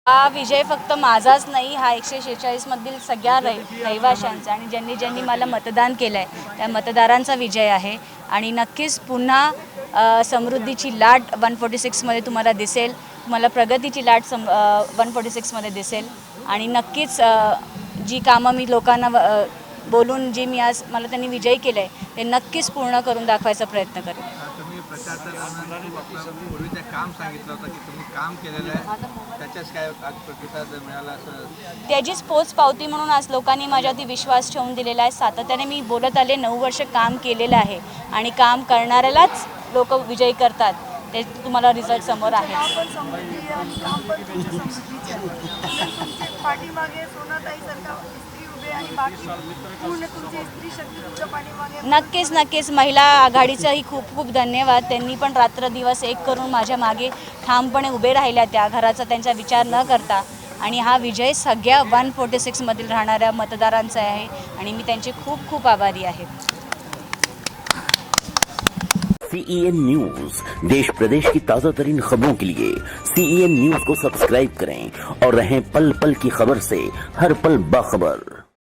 हा विजय फक्त माझाच नाही, हा 146 मधील सगळ्या रहिवाशांचा आणि ज्यांनी ज्यांनी मला मतदान केलं आहे त्या मतदारांचा विजय आहे. आणि नक्कीच पुन्हा समृद्धीची लाट 146 मध्ये तुम्हाला दिसेल, तुम्हाला प्रगतीची लाट 146 मध्ये दिसेल. आणि नक्कीच जी कामं मी लोकांना बोलून जी मी आज मला त्यांनी विजयी केलं आहे ते नक्कीच पूर्ण करून दाखवायचा प्रयत्न करेन. तुम्ही प्रचार करताना पूर्वी ते काम सांगितलं होतं की तुम्ही काम केलेलं आहे, त्याच्याच काय आज प्रतिसाद मिळाला असं त्याचीच पोच पावती म्हणून आज लोकांनी माझ्यावरती विश्वास ठेवून दिलेला आहे. सातत्याने मी बोलत आले, 9 वर्ष काम केलेलं आहे आणि काम करणाऱ्यालाच लोक विजयी करतात. ते तुम्हाला रिझल्ट समोर आहे. नक्कीच नक्कीच महिला आघाडीचाही खूप खूप धन्यवाद. त्यांनी पण रात्र दिवस एक करून माझ्या मागे ठामपणे उभे राहिल्या, त्या घराचा त्यांचा विचार न करता. आणि हा विजय सगळ्या 146 मधील राहणाऱ्या मतदारांचा आहे आणि मी त्यांचे खूप खूप आभारी आहे. CEN न्यूज, देश प्रदेश की ताज़ा तरीन खबरों के लिए CEN न्यूज को सब्सक्राइब करें और रहें पल पल की खबर से हर पल बाखबर.